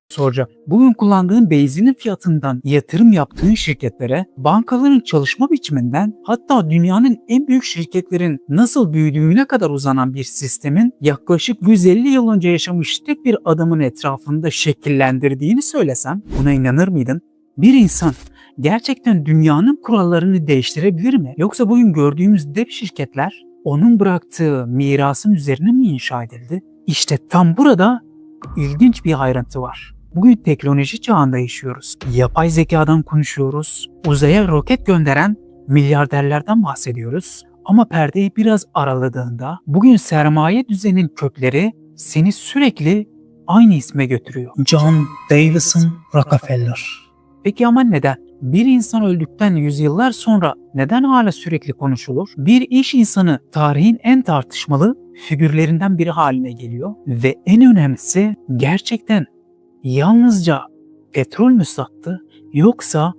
soracağım. Bugün kullandığın benzinin fiyatından yatırım yaptığın şirketlere, bankaların çalışma biçiminden, hatta dünyanın en büyük şirketlerin nasıl büyüdüğüne kadar uzanan bir sistemin yaklaşık 150 yıl önce yaşamış tek bir adamın etrafında şekillendirdiğini söylesem buna inanır mıydın? Bir insan gerçekten dünyanın kurallarını değiştirebilir mi? Yoksa bugün gördüğümüz dev şirketler onun bıraktığı mirasın üzerine mi inşa edildi? İşte tam burada ilginç bir ayrıntı var. Bugün teknoloji çağında yaşıyoruz. Yapay zekadan konuşuyoruz. Uzaya roket gönderen milyarderlerden bahsediyoruz. Ama perdeyi biraz araladığında bugün sermaye düzeninin kökleri seni sürekli aynı isme götürüyor. John Davison Rockefeller. Peki ama neden? Bir insan öldükten yüzyıllar sonra neden hala sürekli konuşulur? Bir iş insanı tarihin en tartışmalı figürlerinden biri haline geliyor ve en önemlisi gerçekten yalnızca petrol mü sattı yoksa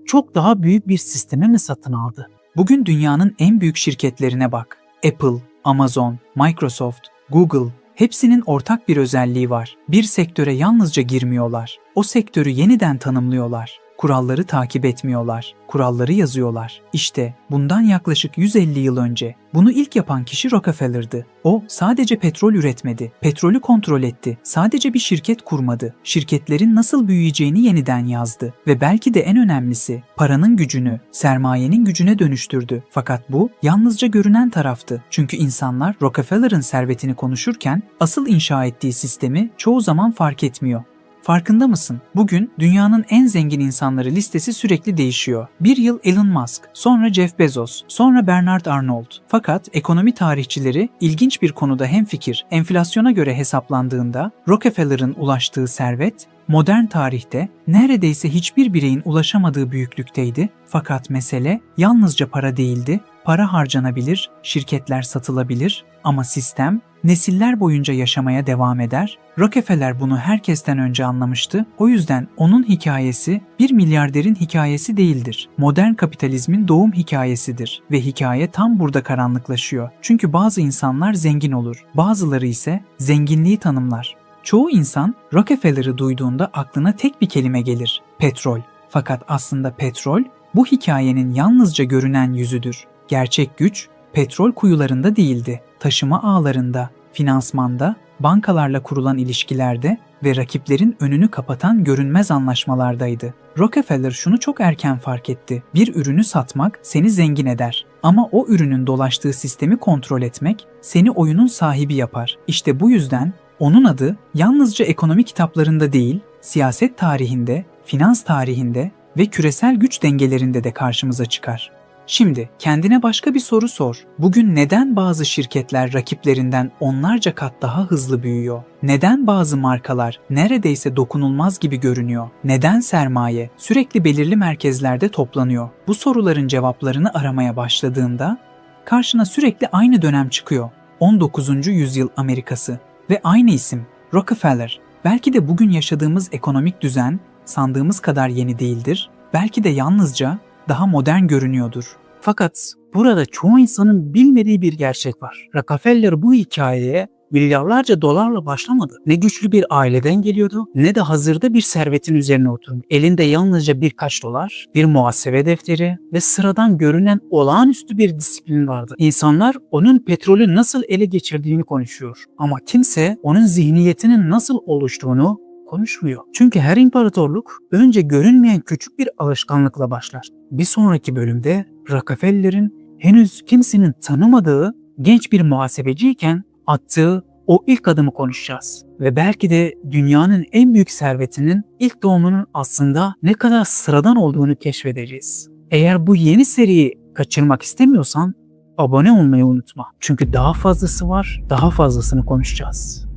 çok daha büyük bir sistemi mi satın aldı? Bugün dünyanın en büyük şirketlerine bak. Apple, Amazon, Microsoft, Google, hepsinin ortak bir özelliği var. Bir sektöre yalnızca girmiyorlar. O sektörü yeniden tanımlıyorlar. Kuralları takip etmiyorlar. Kuralları yazıyorlar. İşte bundan yaklaşık 150 yıl önce bunu ilk yapan kişi Rockefeller'dı. O sadece petrol üretmedi. Petrolü kontrol etti. Sadece bir şirket kurmadı. Şirketlerin nasıl büyüyeceğini yeniden yazdı. Ve belki de en önemlisi paranın gücünü, sermayenin gücüne dönüştürdü. Fakat bu yalnızca görünen taraftı. Çünkü insanlar Rockefeller'ın servetini konuşurken asıl inşa ettiği sistemi çoğu zaman fark etmiyor. Farkında mısın? Bugün dünyanın en zengin insanları listesi sürekli değişiyor. Bir yıl Elon Musk, sonra Jeff Bezos, sonra Bernard Arnault. Fakat ekonomi tarihçileri ilginç bir konuda hemfikir. Enflasyona göre hesaplandığında Rockefeller'ın ulaştığı servet modern tarihte neredeyse hiçbir bireyin ulaşamadığı büyüklükteydi. Fakat mesele yalnızca para değildi. Para harcanabilir, şirketler satılabilir ama sistem nesiller boyunca yaşamaya devam eder. Rockefeller bunu herkesten önce anlamıştı. O yüzden onun hikayesi bir milyarderin hikayesi değildir. Modern kapitalizmin doğum hikayesidir ve hikaye tam burada karanlıklaşıyor. Çünkü bazı insanlar zengin olur, bazıları ise zenginliği tanımlar. Çoğu insan Rockefeller'ı duyduğunda aklına tek bir kelime gelir: petrol. Fakat aslında petrol bu hikayenin yalnızca görünen yüzüdür. Gerçek güç petrol kuyularında değildi. Taşıma ağlarında, finansmanda, bankalarla kurulan ilişkilerde ve rakiplerin önünü kapatan görünmez anlaşmalardaydı. Rockefeller şunu çok erken fark etti. Bir ürünü satmak seni zengin eder. Ama o ürünün dolaştığı sistemi kontrol etmek seni oyunun sahibi yapar. İşte bu yüzden onun adı yalnızca ekonomi kitaplarında değil, siyaset tarihinde, finans tarihinde ve küresel güç dengelerinde de karşımıza çıkar. Şimdi kendine başka bir soru sor. Bugün neden bazı şirketler rakiplerinden onlarca kat daha hızlı büyüyor? Neden bazı markalar neredeyse dokunulmaz gibi görünüyor? Neden sermaye sürekli belirli merkezlerde toplanıyor? Bu soruların cevaplarını aramaya başladığında karşına sürekli aynı dönem çıkıyor. 19. yüzyıl Amerikası ve aynı isim Rockefeller. Belki de bugün yaşadığımız ekonomik düzen sandığımız kadar yeni değildir. Belki de yalnızca daha modern görünüyordur. Fakat burada çoğu insanın bilmediği bir gerçek var. Rockefeller bu hikayeye milyarlarca dolarla başlamadı. Ne güçlü bir aileden geliyordu ne de hazırda bir servetin üzerine oturmuş. Elinde yalnızca birkaç dolar, bir muhasebe defteri ve sıradan görünen olağanüstü bir disiplin vardı. İnsanlar onun petrolü nasıl ele geçirdiğini konuşuyor. Ama kimse onun zihniyetinin nasıl oluştuğunu konuşmuyor. Çünkü her imparatorluk önce görünmeyen küçük bir alışkanlıkla başlar. Bir sonraki bölümde Rockefeller'in henüz kimsenin tanımadığı genç bir muhasebeciyken attığı o ilk adımı konuşacağız. Ve belki de dünyanın en büyük servetinin ilk doğumunun aslında ne kadar sıradan olduğunu keşfedeceğiz. Eğer bu yeni seriyi kaçırmak istemiyorsan abone olmayı unutma. Çünkü daha fazlası var, daha fazlasını konuşacağız.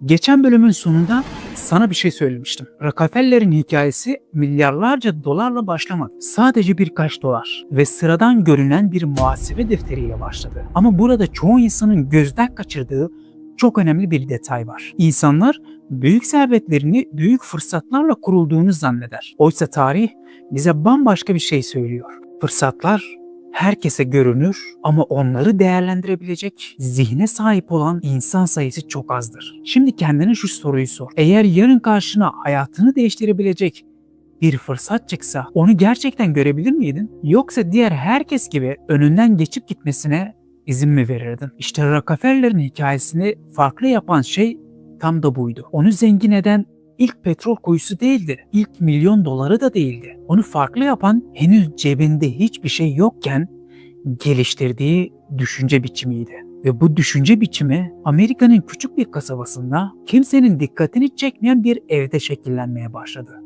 Geçen bölümün sonunda sana bir şey söylemiştim. Rockefeller'in hikayesi milyarlarca dolarla başlamadı. Sadece birkaç dolar ve sıradan görünen bir muhasebe defteriyle başladı. Ama burada çoğu insanın gözden kaçırdığı çok önemli bir detay var. İnsanlar büyük servetlerini büyük fırsatlarla kurulduğunu zanneder. Oysa tarih bize bambaşka bir şey söylüyor. Fırsatlar herkese görünür ama onları değerlendirebilecek zihne sahip olan insan sayısı çok azdır. Şimdi kendine şu soruyu sor. Eğer yarın karşına hayatını değiştirebilecek bir fırsat çıksa onu gerçekten görebilir miydin? Yoksa diğer herkes gibi önünden geçip gitmesine izin mi verirdin? İşte Rockefeller'in hikayesini farklı yapan şey tam da buydu. Onu zengin eden İlk petrol kuyusu değildi. İlk $1.000.000 da değildi. Onu farklı yapan henüz cebinde hiçbir şey yokken geliştirdiği düşünce biçimiydi. Ve bu düşünce biçimi Amerika'nın küçük bir kasabasında kimsenin dikkatini çekmeyen bir evde şekillenmeye başladı.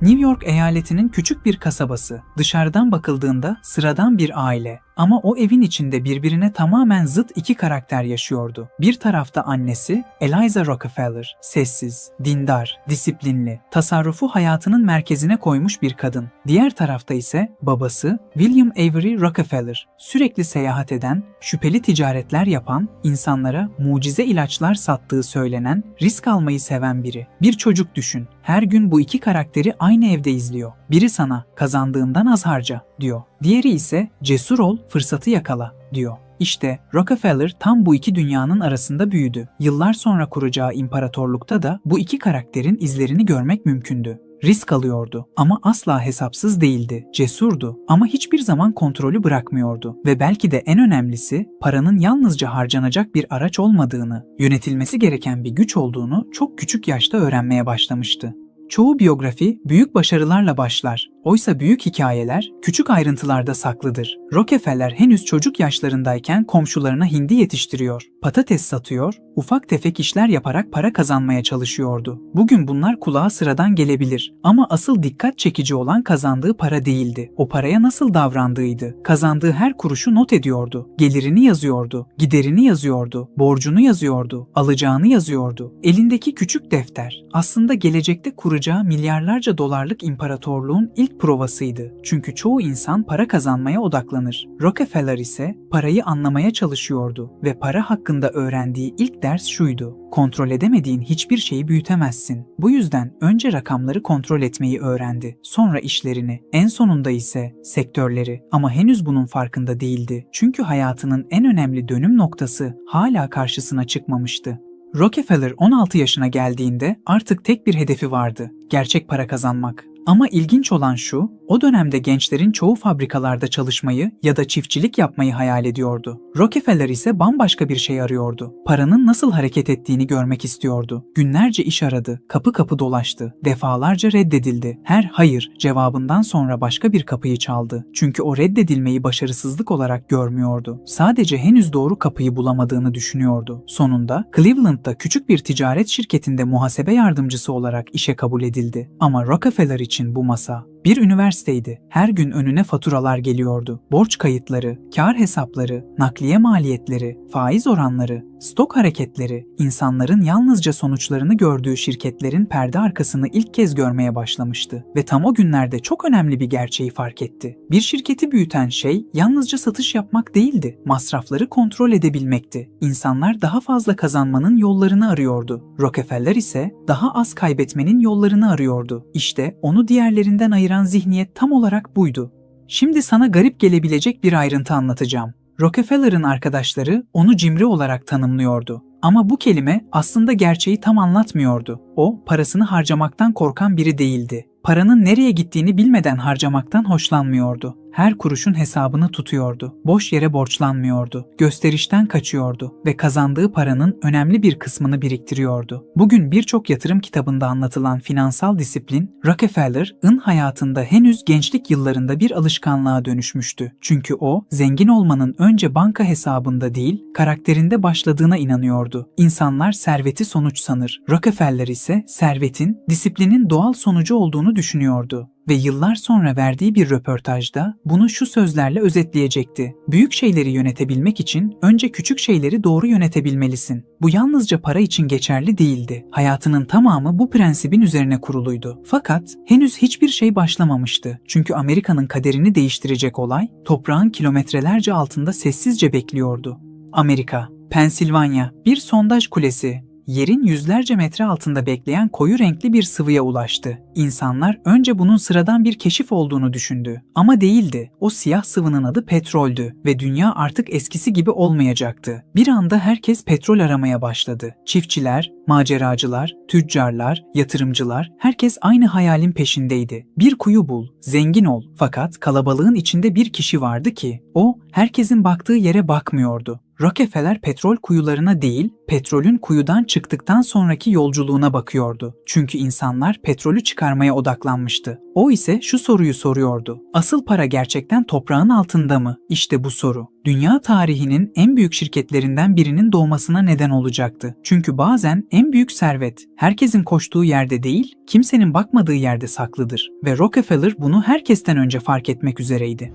New York eyaletinin küçük bir kasabası. Dışarıdan bakıldığında sıradan bir aile. Ama o evin içinde birbirine tamamen zıt iki karakter yaşıyordu. Bir tarafta annesi Eliza Rockefeller, sessiz, dindar, disiplinli, tasarrufu hayatının merkezine koymuş bir kadın. Diğer tarafta ise babası William Avery Rockefeller, sürekli seyahat eden, şüpheli ticaretler yapan, insanlara mucize ilaçlar sattığı söylenen, risk almayı seven biri. Bir çocuk düşün, her gün bu iki karakteri aynı evde izliyor. Biri sana kazandığından az harca diyor. Diğeri ise cesur ol, fırsatı yakala diyor. İşte Rockefeller tam bu iki dünyanın arasında büyüdü. Yıllar sonra kuracağı imparatorlukta da bu iki karakterin izlerini görmek mümkündü. Risk alıyordu ama asla hesapsız değildi. Cesurdu ama hiçbir zaman kontrolü bırakmıyordu. Ve belki de en önemlisi paranın yalnızca harcanacak bir araç olmadığını, yönetilmesi gereken bir güç olduğunu çok küçük yaşta öğrenmeye başlamıştı. Çoğu biyografi büyük başarılarla başlar. Oysa büyük hikayeler küçük ayrıntılarda saklıdır. Rockefeller henüz çocuk yaşlarındayken komşularına hindi yetiştiriyor, patates satıyor, ufak tefek işler yaparak para kazanmaya çalışıyordu. Bugün bunlar kulağa sıradan gelebilir ama asıl dikkat çekici olan kazandığı para değildi. O paraya nasıl davrandığıydı. Kazandığı her kuruşu not ediyordu. Gelirini yazıyordu, giderini yazıyordu, borcunu yazıyordu, alacağını yazıyordu. Elindeki küçük defter aslında gelecekte kuracağı milyarlarca dolarlık imparatorluğun ilk provasıydı. Çünkü çoğu insan para kazanmaya odaklanır. Rockefeller ise parayı anlamaya çalışıyordu ve para hakkında öğrendiği ilk ders şuydu: kontrol edemediğin hiçbir şeyi büyütemezsin. Bu yüzden önce rakamları kontrol etmeyi öğrendi. Sonra işlerini, en sonunda ise sektörleri. Ama henüz bunun farkında değildi. Çünkü hayatının en önemli dönüm noktası hala karşısına çıkmamıştı. Rockefeller 16 yaşına geldiğinde artık tek bir hedefi vardı: gerçek para kazanmak. Ama ilginç olan şu, o dönemde gençlerin çoğu fabrikalarda çalışmayı ya da çiftçilik yapmayı hayal ediyordu. Rockefeller ise bambaşka bir şey arıyordu. Paranın nasıl hareket ettiğini görmek istiyordu. Günlerce iş aradı, kapı kapı dolaştı, defalarca reddedildi. Her hayır cevabından sonra başka bir kapıyı çaldı. Çünkü o reddedilmeyi başarısızlık olarak görmüyordu. Sadece henüz doğru kapıyı bulamadığını düşünüyordu. Sonunda Cleveland'da küçük bir ticaret şirketinde muhasebe yardımcısı olarak işe kabul edildi. Ama Rockefeller için bu masa bir üniversiteydi. Her gün önüne faturalar geliyordu. Borç kayıtları, kar hesapları, nakliye maliyetleri, faiz oranları, stok hareketleri, insanların yalnızca sonuçlarını gördüğü şirketlerin perde arkasını ilk kez görmeye başlamıştı. Ve tam o günlerde çok önemli bir gerçeği fark etti. Bir şirketi büyüten şey yalnızca satış yapmak değildi, masrafları kontrol edebilmekti. İnsanlar daha fazla kazanmanın yollarını arıyordu. Rockefeller ise daha az kaybetmenin yollarını arıyordu. İşte onu diğerlerinden ayıran zihniyet tam olarak buydu. Şimdi sana garip gelebilecek bir ayrıntı anlatacağım. Rockefeller'ın arkadaşları onu cimri olarak tanımlıyordu. Ama bu kelime aslında gerçeği tam anlatmıyordu. O, parasını harcamaktan korkan biri değildi. Paranın nereye gittiğini bilmeden harcamaktan hoşlanmıyordu. Her kuruşun hesabını tutuyordu. Boş yere borçlanmıyordu. Gösterişten kaçıyordu ve kazandığı paranın önemli bir kısmını biriktiriyordu. Bugün birçok yatırım kitabında anlatılan finansal disiplin, Rockefeller'ın hayatında henüz gençlik yıllarında bir alışkanlığa dönüşmüştü. Çünkü o, zengin olmanın önce banka hesabında değil, karakterinde başladığına inanıyordu. İnsanlar serveti sonuç sanır. Rockefeller ise servetin, disiplinin doğal sonucu olduğunu düşünüyordu. Ve yıllar sonra verdiği bir röportajda bunu şu sözlerle özetleyecekti: büyük şeyleri yönetebilmek için önce küçük şeyleri doğru yönetebilmelisin. Bu yalnızca para için geçerli değildi. Hayatının tamamı bu prensibin üzerine kuruluydu. Fakat henüz hiçbir şey başlamamıştı. Çünkü Amerika'nın kaderini değiştirecek olay toprağın kilometrelerce altında sessizce bekliyordu. Amerika, Pensilvanya, bir sondaj kulesi. Yerin yüzlerce metre altında bekleyen koyu renkli bir sıvıya ulaştı. İnsanlar önce bunun sıradan bir keşif olduğunu düşündü. Ama değildi. O siyah sıvının adı petroldü ve dünya artık eskisi gibi olmayacaktı. Bir anda herkes petrol aramaya başladı. Çiftçiler, maceracılar, tüccarlar, yatırımcılar, herkes aynı hayalin peşindeydi. Bir kuyu bul, zengin ol. Fakat kalabalığın içinde bir kişi vardı ki, o herkesin baktığı yere bakmıyordu. Rockefeller petrol kuyularına değil, petrolün kuyudan çıktıktan sonraki yolculuğuna bakıyordu. Çünkü insanlar petrolü çıkarmaya odaklanmıştı. O ise şu soruyu soruyordu. Asıl para gerçekten toprağın altında mı? İşte bu soru. Dünya tarihinin en büyük şirketlerinden birinin doğmasına neden olacaktı. Çünkü bazen en büyük servet, herkesin koştuğu yerde değil, kimsenin bakmadığı yerde saklıdır. Ve Rockefeller bunu herkesten önce fark etmek üzereydi.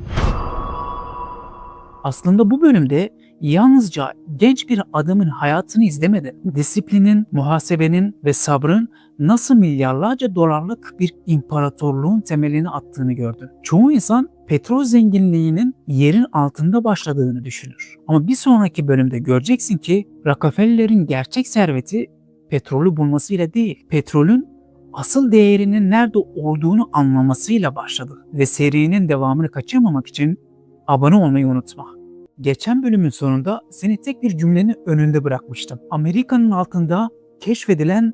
Aslında bu bölümde yalnızca genç bir adamın hayatını izlemeden disiplinin, muhasebenin ve sabrın nasıl milyarlarca dolarlık bir imparatorluğun temelini attığını gördüm. Çoğu insan petrol zenginliğinin yerin altında başladığını düşünür. Ama bir sonraki bölümde göreceksin ki Rockefeller'in gerçek serveti petrolü bulmasıyla değil, petrolün asıl değerinin nerede olduğunu anlamasıyla başladı. Ve serinin devamını kaçırmamak için abone olmayı unutma. Geçen bölümün sonunda seni tek bir cümlenin önünde bırakmıştım. Amerika'nın altında keşfedilen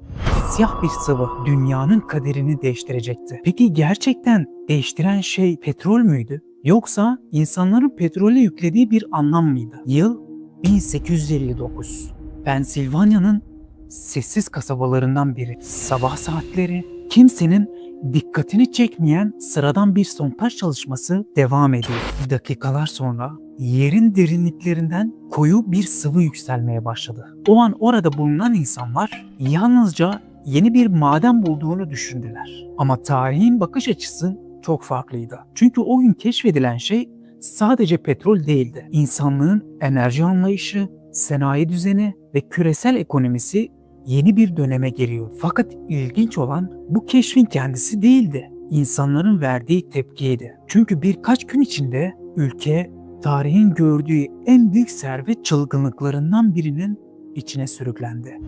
siyah bir sıvı dünyanın kaderini değiştirecekti. Peki gerçekten değiştiren şey petrol müydü? Yoksa insanların petrole yüklediği bir anlam mıydı? Yıl 1859. Pensilvanya'nın sessiz kasabalarından biri. Sabah saatleri, kimsenin dikkatini çekmeyen sıradan bir sondaj çalışması devam ediyor. Dakikalar sonra yerin derinliklerinden koyu bir sıvı yükselmeye başladı. O an orada bulunan insanlar yalnızca yeni bir maden bulduğunu düşündüler. Ama tarihin bakış açısı çok farklıydı. Çünkü o gün keşfedilen şey sadece petrol değildi. İnsanlığın enerji anlayışı, sanayi düzeni ve küresel ekonomisi yeni bir döneme giriyor. Fakat ilginç olan bu keşfin kendisi değildi. İnsanların verdiği tepkiydi. Çünkü birkaç gün içinde ülke tarihin gördüğü en büyük servet çılgınlıklarından birinin içine sürüklendi.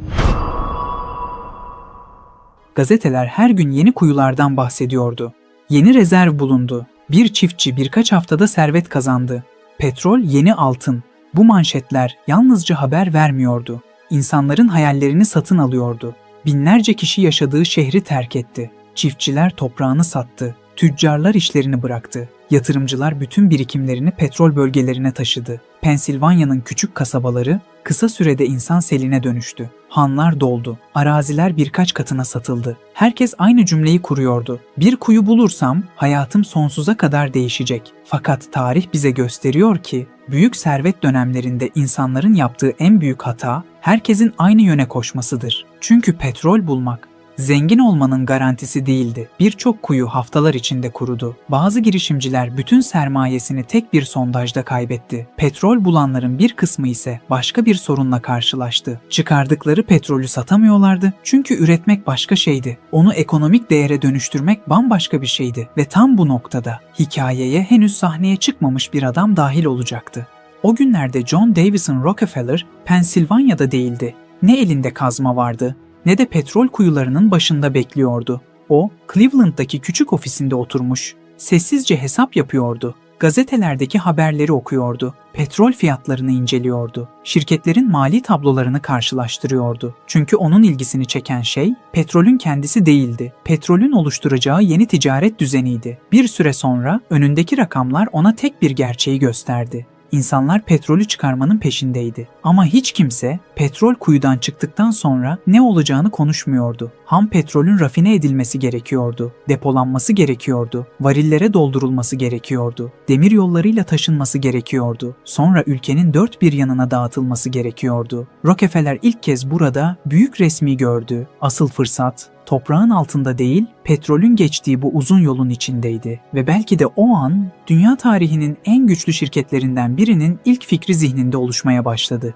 Gazeteler her gün yeni kuyulardan bahsediyordu. Yeni rezerv bulundu. Bir çiftçi birkaç haftada servet kazandı. Petrol yeni altın. Bu manşetler yalnızca haber vermiyordu. İnsanların hayallerini satın alıyordu. Binlerce kişi yaşadığı şehri terk etti. Çiftçiler toprağını sattı. Tüccarlar işlerini bıraktı. Yatırımcılar bütün birikimlerini petrol bölgelerine taşıdı. Pensilvanya'nın küçük kasabaları kısa sürede insan seline dönüştü. Hanlar doldu. Araziler birkaç katına satıldı. Herkes aynı cümleyi kuruyordu. Bir kuyu bulursam hayatım sonsuza kadar değişecek. Fakat tarih bize gösteriyor ki büyük servet dönemlerinde insanların yaptığı en büyük hata herkesin aynı yöne koşmasıdır. Çünkü petrol bulmak zengin olmanın garantisi değildi. Birçok kuyu haftalar içinde kurudu. Bazı girişimciler bütün sermayesini tek bir sondajda kaybetti. Petrol bulanların bir kısmı ise başka bir sorunla karşılaştı. Çıkardıkları petrolü satamıyorlardı çünkü üretmek başka şeydi. Onu ekonomik değere dönüştürmek bambaşka bir şeydi ve tam bu noktada hikayeye henüz sahneye çıkmamış bir adam dahil olacaktı. O günlerde John Davison Rockefeller Pensilvanya'da değildi. Ne elinde kazma vardı, ne de petrol kuyularının başında bekliyordu. O, Cleveland'daki küçük ofisinde oturmuş, sessizce hesap yapıyordu. Gazetelerdeki haberleri okuyordu. Petrol fiyatlarını inceliyordu. Şirketlerin mali tablolarını karşılaştırıyordu. Çünkü onun ilgisini çeken şey petrolün kendisi değildi. Petrolün oluşturacağı yeni ticaret düzeniydi. Bir süre sonra önündeki rakamlar ona tek bir gerçeği gösterdi. İnsanlar petrolü çıkarmanın peşindeydi. Ama hiç kimse petrol kuyudan çıktıktan sonra ne olacağını konuşmuyordu. Ham petrolün rafine edilmesi gerekiyordu. Depolanması gerekiyordu. Varillere doldurulması gerekiyordu. Demir yollarıyla taşınması gerekiyordu. Sonra ülkenin dört bir yanına dağıtılması gerekiyordu. Rockefeller ilk kez burada büyük resmi gördü. Asıl fırsat toprağın altında değil, petrolün geçtiği bu uzun yolun içindeydi ve belki de o an dünya tarihinin en güçlü şirketlerinden birinin ilk fikri zihninde oluşmaya başladı.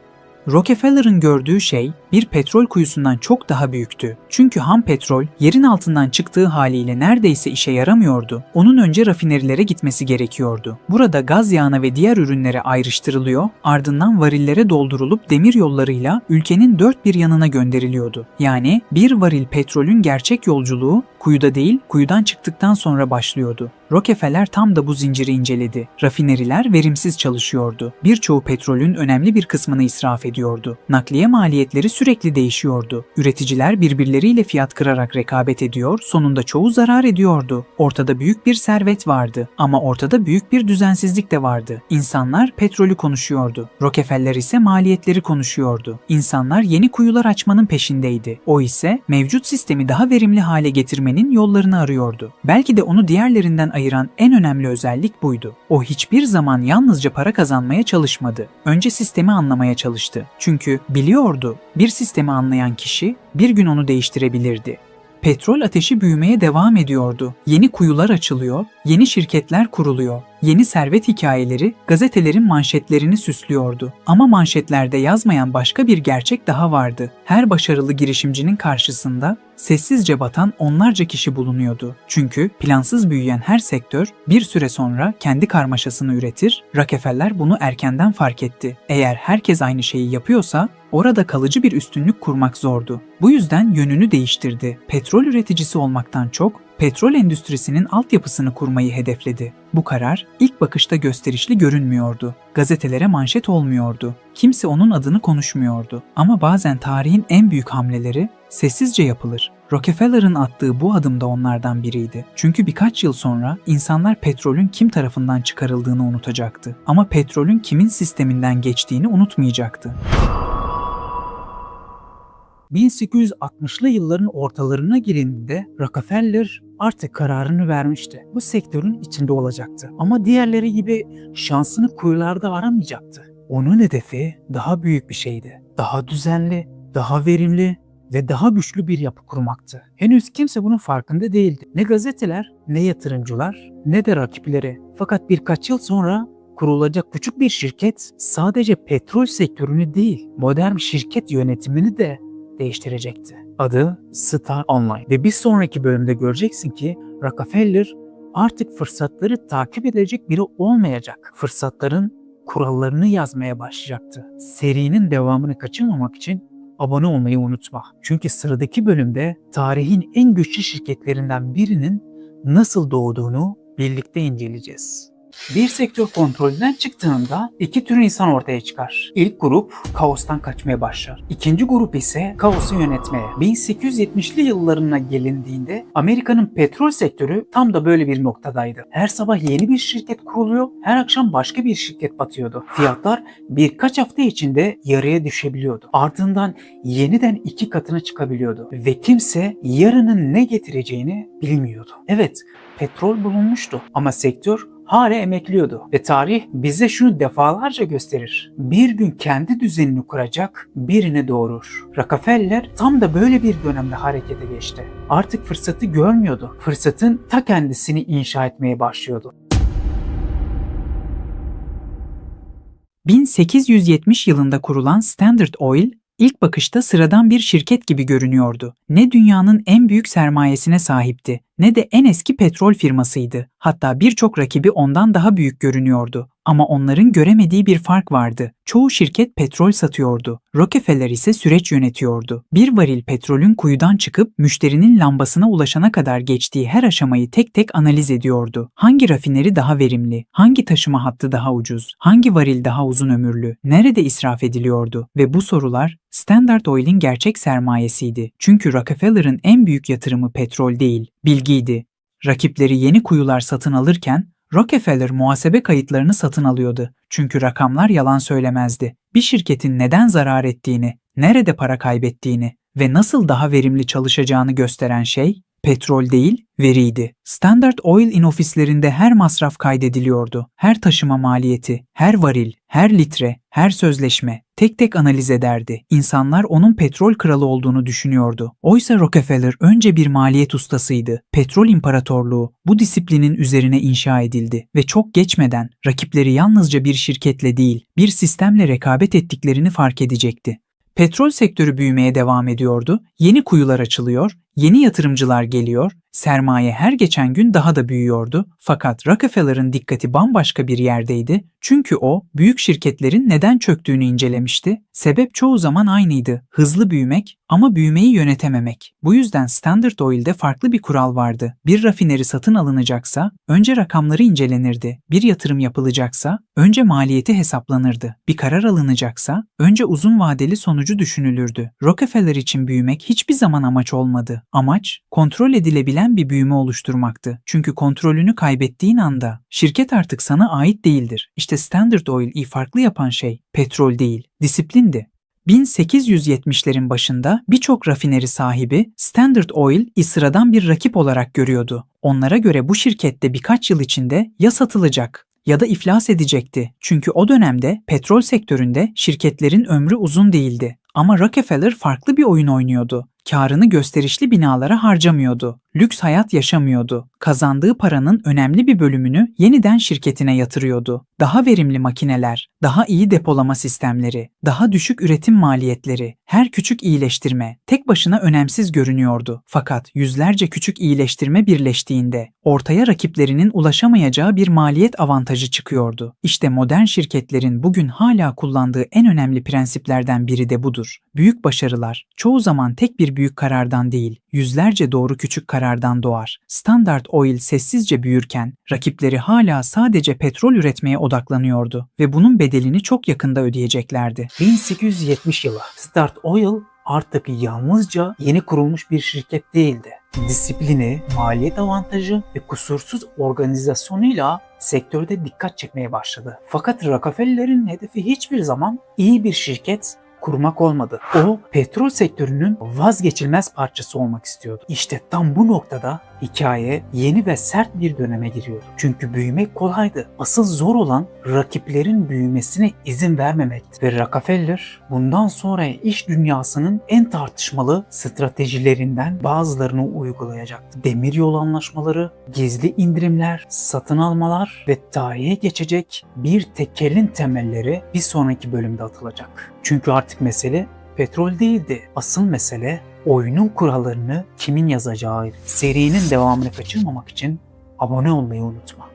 Rockefeller'ın gördüğü şey bir petrol kuyusundan çok daha büyüktü. Çünkü ham petrol yerin altından çıktığı haliyle neredeyse işe yaramıyordu. Onun önce rafinerilere gitmesi gerekiyordu. Burada gaz yağına ve diğer ürünlere ayrıştırılıyor, ardından varillere doldurulup demir yollarıyla ülkenin dört bir yanına gönderiliyordu. Yani bir varil petrolün gerçek yolculuğu kuyuda değil, kuyudan çıktıktan sonra başlıyordu. Rockefeller tam da bu zinciri inceledi. Rafineriler verimsiz çalışıyordu. Birçoğu petrolün önemli bir kısmını israf ediyordu. Nakliye maliyetleri sürekli değişiyordu. Üreticiler birbirleriyle fiyat kırarak rekabet ediyor, sonunda çoğu zarar ediyordu. Ortada büyük bir servet vardı ama ortada büyük bir düzensizlik de vardı. İnsanlar petrolü konuşuyordu. Rockefeller ise maliyetleri konuşuyordu. İnsanlar yeni kuyular açmanın peşindeydi. O ise mevcut sistemi daha verimli hale getirmenin yollarını arıyordu. Belki de onu diğerlerinden ayıran en önemli özellik buydu. O hiçbir zaman yalnızca para kazanmaya çalışmadı. Önce sistemi anlamaya çalıştı. Çünkü biliyordu, bir sistemi anlayan kişi bir gün onu değiştirebilirdi. Petrol ateşi büyümeye devam ediyordu. Yeni kuyular açılıyor, yeni şirketler kuruluyor. Yeni servet hikayeleri gazetelerin manşetlerini süslüyordu. Ama manşetlerde yazmayan başka bir gerçek daha vardı. Her başarılı girişimcinin karşısında sessizce batan onlarca kişi bulunuyordu. Çünkü plansız büyüyen her sektör bir süre sonra kendi karmaşasını üretir. Rockefeller bunu erkenden fark etti. Eğer herkes aynı şeyi yapıyorsa orada kalıcı bir üstünlük kurmak zordu. Bu yüzden yönünü değiştirdi. Petrol üreticisi olmaktan çok petrol endüstrisinin altyapısını kurmayı hedefledi. Bu karar ilk bakışta gösterişli görünmüyordu. Gazetelere manşet olmuyordu. Kimse onun adını konuşmuyordu. Ama bazen tarihin en büyük hamleleri sessizce yapılır. Rockefeller'ın attığı bu adım da onlardan biriydi. Çünkü birkaç yıl sonra insanlar petrolün kim tarafından çıkarıldığını unutacaktı. Ama petrolün kimin sisteminden geçtiğini unutmayacaktı. 1860'lı yılların ortalarına gelindiğinde Rockefeller artık kararını vermişti. Bu sektörün içinde olacaktı. Ama diğerleri gibi şansını kuyularda aramayacaktı. Onun hedefi daha büyük bir şeydi. Daha düzenli, daha verimli ve daha güçlü bir yapı kurmaktı. Henüz kimse bunun farkında değildi. Ne gazeteler, ne yatırımcılar, ne de rakipleri. Fakat birkaç yıl sonra kurulacak küçük bir şirket sadece petrol sektörünü değil, modern şirket yönetimini de değiştirecekti. Adı Star Online ve bir sonraki bölümde göreceksin ki Rockefeller artık fırsatları takip edecek biri olmayacak. Fırsatların kurallarını yazmaya başlayacaktı. Serinin devamını kaçırmamak için abone olmayı unutma. Çünkü sıradaki bölümde tarihin en güçlü şirketlerinden birinin nasıl doğduğunu birlikte inceleyeceğiz. Bir sektör kontrolünden çıktığında iki tür insan ortaya çıkar. İlk grup kaostan kaçmaya başlar. İkinci grup ise kaosu yönetmeye. 1870'li yıllarına gelindiğinde Amerika'nın petrol sektörü tam da böyle bir noktadaydı. Her sabah yeni bir şirket kuruluyor, her akşam başka bir şirket batıyordu. Fiyatlar birkaç hafta içinde yarıya düşebiliyordu. Ardından yeniden 2 katına çıkabiliyordu. Ve kimse yarının ne getireceğini bilmiyordu. Evet, petrol bulunmuştu ama sektör hala emekliyordu ve tarih bize şunu defalarca gösterir. Bir gün kendi düzenini kuracak birini doğurur. Rockefeller tam da böyle bir dönemde harekete geçti. Artık fırsatı görmüyordu. Fırsatın ta kendisini inşa etmeye başlıyordu. 1870 yılında kurulan Standard Oil, İlk bakışta sıradan bir şirket gibi görünüyordu. Ne dünyanın en büyük sermayesine sahipti, ne de en eski petrol firmasıydı. Hatta birçok rakibi ondan daha büyük görünüyordu. Ama onların göremediği bir fark vardı. Çoğu şirket petrol satıyordu. Rockefeller ise süreç yönetiyordu. Bir varil petrolün kuyudan çıkıp müşterinin lambasına ulaşana kadar geçtiği her aşamayı tek tek analiz ediyordu. Hangi rafineri daha verimli? Hangi taşıma hattı daha ucuz? Hangi varil daha uzun ömürlü? Nerede israf ediliyordu? Ve bu sorular Standard Oil'in gerçek sermayesiydi. Çünkü Rockefeller'ın en büyük yatırımı petrol değil, bilgiydi. Rakipleri yeni kuyular satın alırken Rockefeller muhasebe kayıtlarını satın alıyordu. Çünkü rakamlar yalan söylemezdi. Bir şirketin neden zarar ettiğini, nerede para kaybettiğini ve nasıl daha verimli çalışacağını gösteren şey Petrol değil, veriydi. Standard Oil'in ofislerinde her masraf kaydediliyordu. Her taşıma maliyeti, her varil, her litre, her sözleşme tek tek analiz ederdi. İnsanlar onun petrol kralı olduğunu düşünüyordu. Oysa Rockefeller önce bir maliyet ustasıydı. Petrol imparatorluğu bu disiplinin üzerine inşa edildi ve çok geçmeden rakipleri yalnızca bir şirketle değil, bir sistemle rekabet ettiklerini fark edecekti. Petrol sektörü büyümeye devam ediyordu, yeni kuyular açılıyor, yeni yatırımcılar geliyor, sermaye her geçen gün daha da büyüyordu. Fakat Rockefeller'ın dikkati bambaşka bir yerdeydi. Çünkü o, büyük şirketlerin neden çöktüğünü incelemişti. Sebep çoğu zaman aynıydı. Hızlı büyümek ama büyümeyi yönetememek. Bu yüzden Standard Oil'de farklı bir kural vardı. Bir rafineri satın alınacaksa, önce rakamları incelenirdi. Bir yatırım yapılacaksa, önce maliyeti hesaplanırdı. Bir karar alınacaksa, önce uzun vadeli sonucu düşünülürdü. Rockefeller için büyümek hiçbir zaman amaç olmadı. Amaç, kontrol edilebilen bir büyüme oluşturmaktı. Çünkü kontrolünü kaybettiğin anda, şirket artık sana ait değildir. İşte Standard Oil'i farklı yapan şey, petrol değil, disiplindi. 1870'lerin başında birçok rafineri sahibi Standard Oil'i sıradan bir rakip olarak görüyordu. Onlara göre bu şirkette birkaç yıl içinde ya satılacak ya da iflas edecekti. Çünkü o dönemde petrol sektöründe şirketlerin ömrü uzun değildi. Ama Rockefeller farklı bir oyun oynuyordu. Kârını gösterişli binalara harcamıyordu. Lüks hayat yaşamıyordu. Kazandığı paranın önemli bir bölümünü yeniden şirketine yatırıyordu. Daha verimli makineler, daha iyi depolama sistemleri, daha düşük üretim maliyetleri, her küçük iyileştirme tek başına önemsiz görünüyordu. Fakat yüzlerce küçük iyileştirme birleştiğinde ortaya rakiplerinin ulaşamayacağı bir maliyet avantajı çıkıyordu. İşte modern şirketlerin bugün hala kullandığı en önemli prensiplerden biri de budur. Büyük başarılar çoğu zaman tek bir büyük karardan değil, yüzlerce doğru küçük karardan doğar. Standard Oil sessizce büyürken rakipleri hala sadece petrol üretmeye odaklanıyordu ve bunun bedelini çok yakında ödeyeceklerdi. 1870 yılı Standard Oil artık yalnızca yeni kurulmuş bir şirket değildi. Disiplini, maliyet avantajı ve kusursuz organizasyonuyla sektörde dikkat çekmeye başladı. Fakat Rockefeller'in hedefi hiçbir zaman iyi bir şirket kurmak olmadı. O, petrol sektörünün vazgeçilmez parçası olmak istiyordu. İşte tam bu noktada hikaye yeni ve sert bir döneme giriyordu. Çünkü büyümek kolaydı. Asıl zor olan rakiplerin büyümesine izin vermemekti. Ve Rockefeller bundan sonra iş dünyasının en tartışmalı stratejilerinden bazılarını uygulayacaktı. Demiryolu anlaşmaları, gizli indirimler, satın almalar ve tarihe geçecek bir tekelin temelleri bir sonraki bölümde atılacak. Çünkü artık mesele petrol değildi. Asıl mesele oyunun kurallarını kimin yazacağıydı. Serinin devamını kaçırmamak için abone olmayı unutma.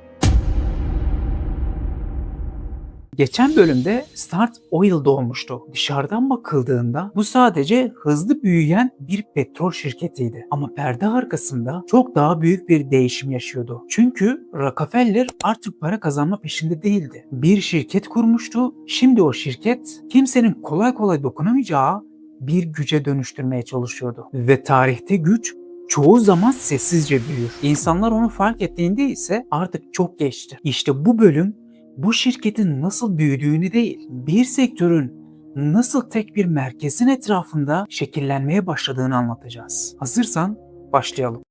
Geçen bölümde Standard Oil doğmuştu. Dışarıdan bakıldığında bu sadece hızlı büyüyen bir petrol şirketiydi. Ama perde arkasında çok daha büyük bir değişim yaşıyordu. Çünkü Rockefeller artık para kazanma peşinde değildi. Bir şirket kurmuştu. Şimdi o şirket kimsenin kolay kolay dokunamayacağı bir güce dönüştürmeye çalışıyordu. Ve tarihte güç çoğu zaman sessizce büyür. İnsanlar onu fark ettiğinde ise artık çok geçti. İşte bu bölüm bu şirketin nasıl büyüdüğünü değil, bir sektörün nasıl tek bir merkezin etrafında şekillenmeye başladığını anlatacağız. Hazırsan başlayalım.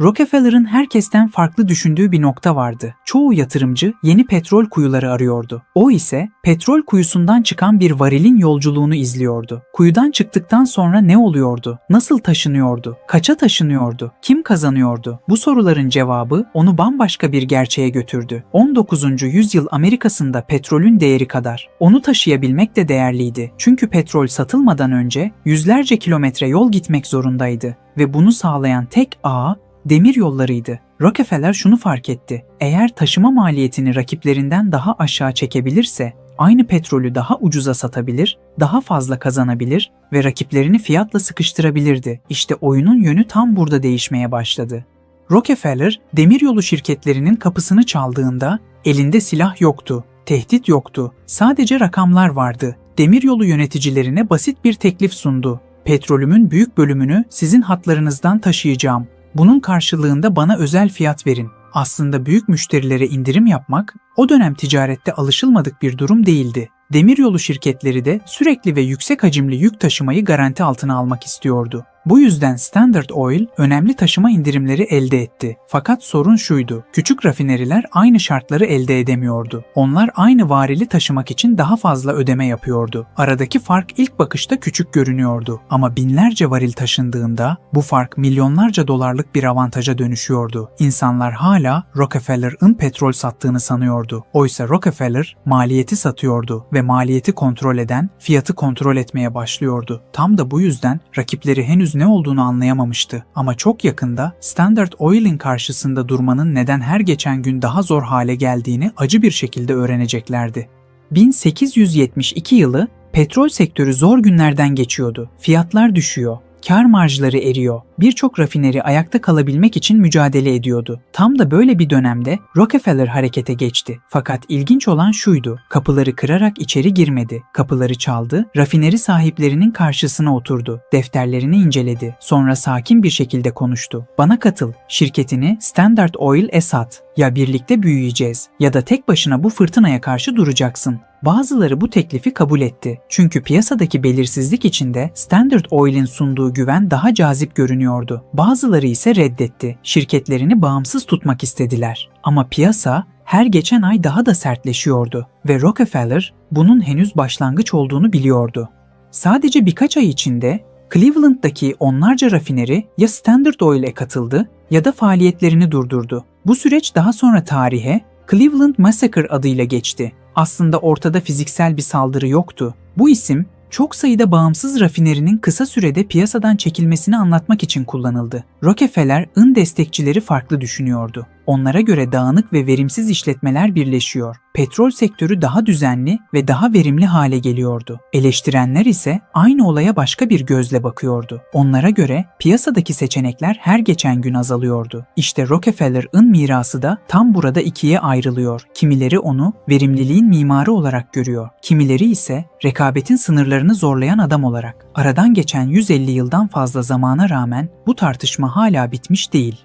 Rockefeller'ın herkesten farklı düşündüğü bir nokta vardı. Çoğu yatırımcı yeni petrol kuyuları arıyordu. O ise petrol kuyusundan çıkan bir varilin yolculuğunu izliyordu. Kuyudan çıktıktan sonra ne oluyordu? Nasıl taşınıyordu? Kaça taşınıyordu? Kim kazanıyordu? Bu soruların cevabı onu bambaşka bir gerçeğe götürdü. 19. yüzyıl Amerika'sında petrolün değeri kadar. Onu taşıyabilmek de değerliydi. Çünkü petrol satılmadan önce yüzlerce kilometre yol gitmek zorundaydı ve bunu sağlayan tek ağ demir yollarıydı. Rockefeller şunu fark etti. Eğer taşıma maliyetini rakiplerinden daha aşağı çekebilirse, aynı petrolü daha ucuza satabilir, daha fazla kazanabilir ve rakiplerini fiyatla sıkıştırabilirdi. İşte oyunun yönü tam burada değişmeye başladı. Rockefeller, demiryolu şirketlerinin kapısını çaldığında elinde silah yoktu, tehdit yoktu, sadece rakamlar vardı. Demiryolu yöneticilerine basit bir teklif sundu. Petrolümün büyük bölümünü sizin hatlarınızdan taşıyacağım. Bunun karşılığında bana özel fiyat verin. Aslında büyük müşterilere indirim yapmak o dönem ticarette alışılmadık bir durum değildi. Demiryolu şirketleri de sürekli ve yüksek hacimli yük taşımayı garanti altına almak istiyordu. Bu yüzden Standard Oil önemli taşıma indirimleri elde etti. Fakat sorun şuydu: küçük rafineriler aynı şartları elde edemiyordu. Onlar aynı varili taşımak için daha fazla ödeme yapıyordu. Aradaki fark ilk bakışta küçük görünüyordu ama binlerce varil taşındığında bu fark milyonlarca dolarlık bir avantaja dönüşüyordu. İnsanlar hala Rockefeller'ın petrol sattığını sanıyordu. Oysa Rockefeller maliyeti satıyordu ve maliyeti kontrol eden fiyatı kontrol etmeye başlıyordu. Tam da bu yüzden rakipleri henüz ne olduğunu anlayamamıştı. Ama çok yakında Standard Oil'in karşısında durmanın neden her geçen gün daha zor hale geldiğini acı bir şekilde öğreneceklerdi. 1872 yılı petrol sektörü zor günlerden geçiyordu. Fiyatlar düşüyor. Kar marjları eriyor. Birçok rafineri ayakta kalabilmek için mücadele ediyordu. Tam da böyle bir dönemde Rockefeller harekete geçti. Fakat ilginç olan şuydu: kapıları kırarak içeri girmedi. Kapıları çaldı, rafineri sahiplerinin karşısına oturdu. Defterlerini inceledi. Sonra sakin bir şekilde konuştu. "Bana katıl, şirketini Standard Oil'e sat. Ya birlikte büyüyeceğiz ya da tek başına bu fırtınaya karşı duracaksın." Bazıları bu teklifi kabul etti. Çünkü piyasadaki belirsizlik içinde Standard Oil'in sunduğu güven daha cazip görünüyordu. Bazıları ise reddetti. Şirketlerini bağımsız tutmak istediler. Ama piyasa her geçen ay daha da sertleşiyordu ve Rockefeller bunun henüz başlangıç olduğunu biliyordu. Sadece birkaç ay içinde Cleveland'daki onlarca rafineri ya Standard Oil'e katıldı ya da faaliyetlerini durdurdu. Bu süreç daha sonra tarihe Cleveland Massacre adıyla geçti. Aslında ortada fiziksel bir saldırı yoktu. Bu isim çok sayıda bağımsız rafinerinin kısa sürede piyasadan çekilmesini anlatmak için kullanıldı. Rockefeller'ın destekçileri farklı düşünüyordu. Onlara göre dağınık ve verimsiz işletmeler birleşiyor. Petrol sektörü daha düzenli ve daha verimli hale geliyordu. Eleştirenler ise aynı olaya başka bir gözle bakıyordu. Onlara göre piyasadaki seçenekler her geçen gün azalıyordu. İşte Rockefeller'ın mirası da tam burada ikiye ayrılıyor. Kimileri onu verimliliğin mimarı olarak görüyor. Kimileri ise rekabetin sınırlarını zorlayan adam olarak. Aradan geçen 150 yıldan fazla zamana rağmen bu tartışma hala bitmiş değil.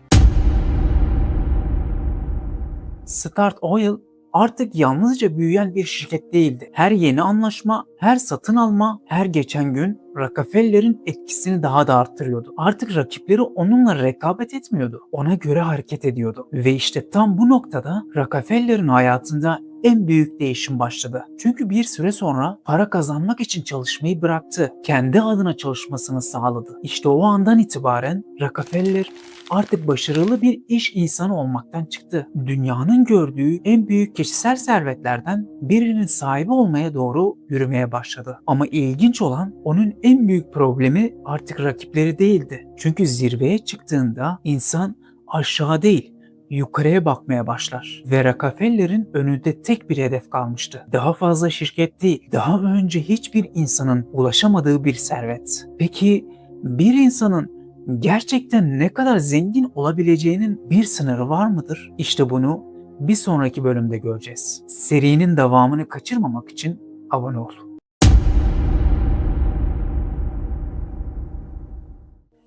Standard Oil artık yalnızca büyüyen bir şirket değildi. Her yeni anlaşma, her satın alma, her geçen gün Rockefeller'in etkisini daha da arttırıyordu. Artık rakipleri onunla rekabet etmiyordu. Ona göre hareket ediyordu. Ve işte tam bu noktada Rockefeller'in hayatında en büyük değişim başladı. Çünkü bir süre sonra para kazanmak için çalışmayı bıraktı. Kendi adına çalışmasını sağladı. İşte o andan itibaren Rockefeller artık başarılı bir iş insanı olmaktan çıktı. Dünyanın gördüğü en büyük kişisel servetlerden birinin sahibi olmaya doğru yürümeye başladı. Ama ilginç olan, onun en büyük problemi artık rakipleri değildi. Çünkü zirveye çıktığında insan aşağı değil, yukarıya bakmaya başlar. Ve Rockefeller'in önünde tek bir hedef kalmıştı. Daha fazla şirket değil, daha önce hiçbir insanın ulaşamadığı bir servet. Peki bir insanın gerçekten ne kadar zengin olabileceğinin bir sınırı var mıdır? İşte bunu bir sonraki bölümde göreceğiz. Serinin devamını kaçırmamak için abone ol.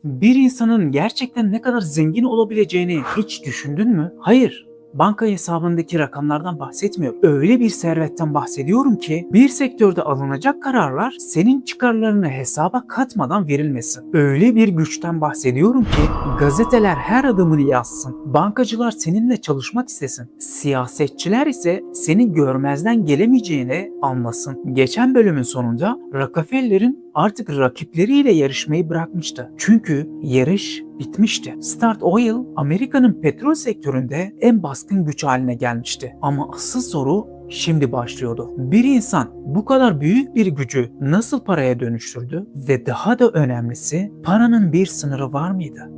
Bir insanın gerçekten ne kadar zengin olabileceğini hiç düşündün mü? Hayır. Banka hesabındaki rakamlardan bahsetmiyorum. Öyle bir servetten bahsediyorum ki bir sektörde alınacak kararlar senin çıkarlarını hesaba katmadan verilmesin. Öyle bir güçten bahsediyorum ki gazeteler her adımını yazsın. Bankacılar seninle çalışmak istesin. Siyasetçiler ise seni görmezden gelemeyeceğini anlasın. Geçen bölümün sonunda Rockefeller'in artık rakipleriyle yarışmayı bırakmıştı. Çünkü yarış bitmişti. Standard Oil, Amerika'nın petrol sektöründe en baskın güç haline gelmişti. Ama asıl soru şimdi başlıyordu. Bir insan bu kadar büyük bir gücü nasıl paraya dönüştürdü? Ve daha da önemlisi, paranın bir sınırı var mıydı?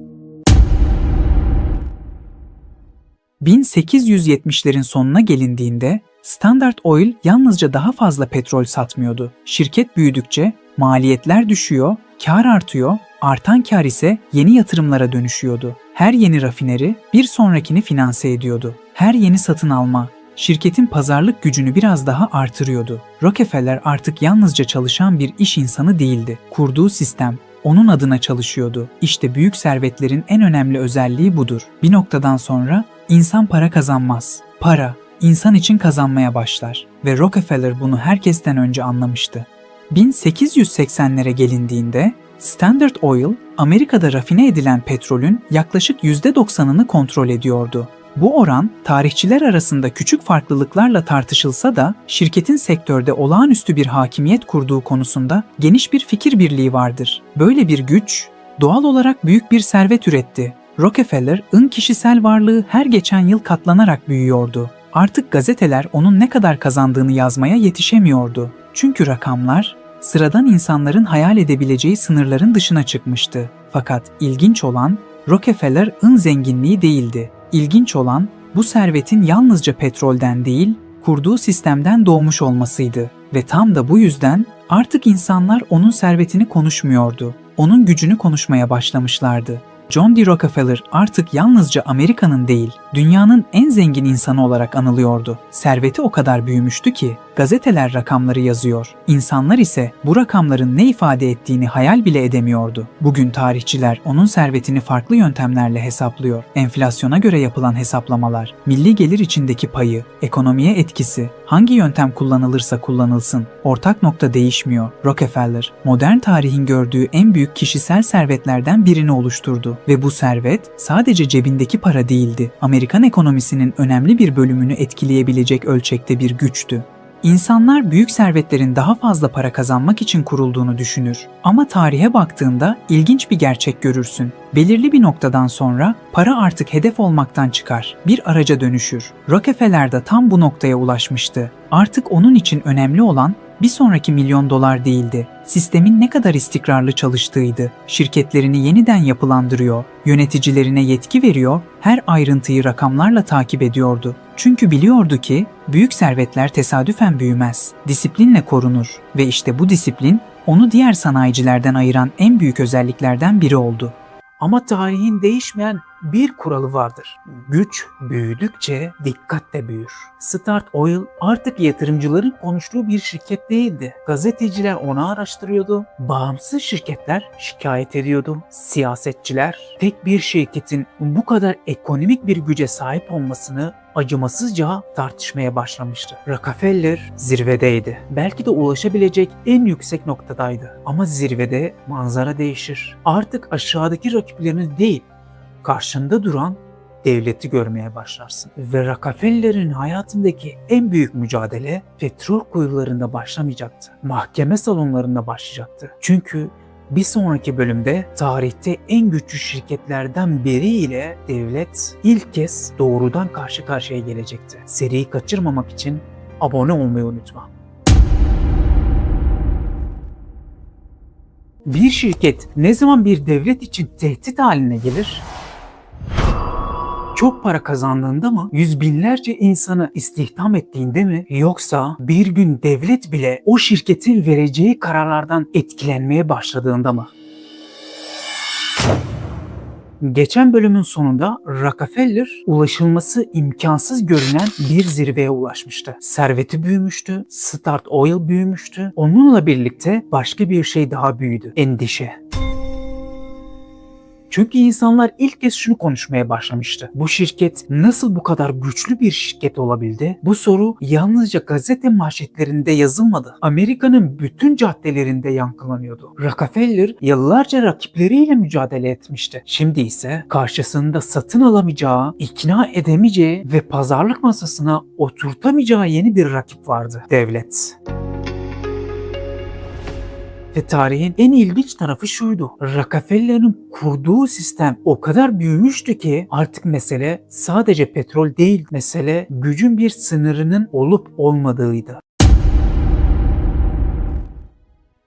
1870'lerin sonuna gelindiğinde Standard Oil yalnızca daha fazla petrol satmıyordu. Şirket büyüdükçe maliyetler düşüyor, kar artıyor, artan kar ise yeni yatırımlara dönüşüyordu. Her yeni rafineri bir sonrakini finanse ediyordu. Her yeni satın alma şirketin pazarlık gücünü biraz daha artırıyordu. Rockefeller artık yalnızca çalışan bir iş insanı değildi. Kurduğu sistem onun adına çalışıyordu. İşte büyük servetlerin en önemli özelliği budur. Bir noktadan sonra insan para kazanmaz. Para insan için kazanmaya başlar ve Rockefeller bunu herkesten önce anlamıştı. 1880'lere gelindiğinde Standard Oil, Amerika'da rafine edilen petrolün yaklaşık %90'ını kontrol ediyordu. Bu oran tarihçiler arasında küçük farklılıklarla tartışılsa da şirketin sektörde olağanüstü bir hakimiyet kurduğu konusunda geniş bir fikir birliği vardır. Böyle bir güç doğal olarak büyük bir servet üretti. Rockefeller'ın kişisel varlığı her geçen yıl katlanarak büyüyordu. Artık gazeteler onun ne kadar kazandığını yazmaya yetişemiyordu. Çünkü rakamlar sıradan insanların hayal edebileceği sınırların dışına çıkmıştı. Fakat ilginç olan Rockefeller'ın zenginliği değildi. İlginç olan bu servetin yalnızca petrolden değil, kurduğu sistemden doğmuş olmasıydı. Ve tam da bu yüzden artık insanlar onun servetini konuşmuyordu. Onun gücünü konuşmaya başlamışlardı. John D. Rockefeller artık yalnızca Amerika'nın değil, dünyanın en zengin insanı olarak anılıyordu. Serveti o kadar büyümüştü ki gazeteler rakamları yazıyor. İnsanlar ise bu rakamların ne ifade ettiğini hayal bile edemiyordu. Bugün tarihçiler onun servetini farklı yöntemlerle hesaplıyor. Enflasyona göre yapılan hesaplamalar, milli gelir içindeki payı, ekonomiye etkisi, hangi yöntem kullanılırsa kullanılsın, ortak nokta değişmiyor. Rockefeller, modern tarihin gördüğü en büyük kişisel servetlerden birini oluşturdu. Ve bu servet sadece cebindeki para değildi. Amerikan ekonomisinin önemli bir bölümünü etkileyebilecek ölçekte bir güçtü. İnsanlar büyük servetlerin daha fazla para kazanmak için kurulduğunu düşünür. Ama tarihe baktığında ilginç bir gerçek görürsün. Belirli bir noktadan sonra para artık hedef olmaktan çıkar, bir araca dönüşür. Rockefeller de tam bu noktaya ulaşmıştı. Artık onun için önemli olan bir sonraki $1.000.000 değildi. Sistemin ne kadar istikrarlı çalıştığıydı. Şirketlerini yeniden yapılandırıyor, yöneticilerine yetki veriyor, her ayrıntıyı rakamlarla takip ediyordu. Çünkü biliyordu ki büyük servetler tesadüfen büyümez, disiplinle korunur ve işte bu disiplin onu diğer sanayicilerden ayıran en büyük özelliklerden biri oldu. Ama tarihin değişmeyen bir kuralı vardır. Güç büyüdükçe dikkat de büyür. Standard Oil artık yatırımcıların konuştuğu bir şirket değildi. Gazeteciler onu araştırıyordu. Bağımsız şirketler şikayet ediyordu. Siyasetçiler tek bir şirketin bu kadar ekonomik bir güce sahip olmasını acımasızca tartışmaya başlamıştı. Rockefeller zirvedeydi. Belki de ulaşabilecek en yüksek noktadaydı. Ama zirvede manzara değişir. Artık aşağıdaki rakiplerini değil, karşında duran devleti görmeye başlarsın. Ve Rockefeller'in hayatındaki en büyük mücadele petrol kuyularında başlamayacaktı. Mahkeme salonlarında başlayacaktı. Çünkü bir sonraki bölümde tarihte en güçlü şirketlerden biriyle devlet ilk kez doğrudan karşı karşıya gelecekti. Seriyi kaçırmamak için abone olmayı unutma. Bir şirket ne zaman bir devlet için tehdit haline gelir? Çok para kazandığında mı? Yüz binlerce insanı istihdam ettiğinde mi? Yoksa bir gün devlet bile o şirketin vereceği kararlardan etkilenmeye başladığında mı? Geçen bölümün sonunda Rockefeller ulaşılması imkansız görünen bir zirveye ulaşmıştı. Serveti büyümüştü, Standard Oil büyümüştü. Onunla birlikte başka bir şey daha büyüdü: endişe. Çünkü insanlar ilk kez şunu konuşmaya başlamıştı: bu şirket nasıl bu kadar güçlü bir şirket olabildi? Bu soru yalnızca gazete manşetlerinde yazılmadı. Amerika'nın bütün caddelerinde yankılanıyordu. Rockefeller yıllarca rakipleriyle mücadele etmişti. Şimdi ise karşısında satın alamayacağı, ikna edemeyeceği ve pazarlık masasına oturtamayacağı yeni bir rakip vardı: devlet. Ve tarihin en ilginç tarafı şuydu: Rockefeller'in kurduğu sistem o kadar büyümüştü ki artık mesele sadece petrol değil, mesele gücün bir sınırının olup olmadığıydı.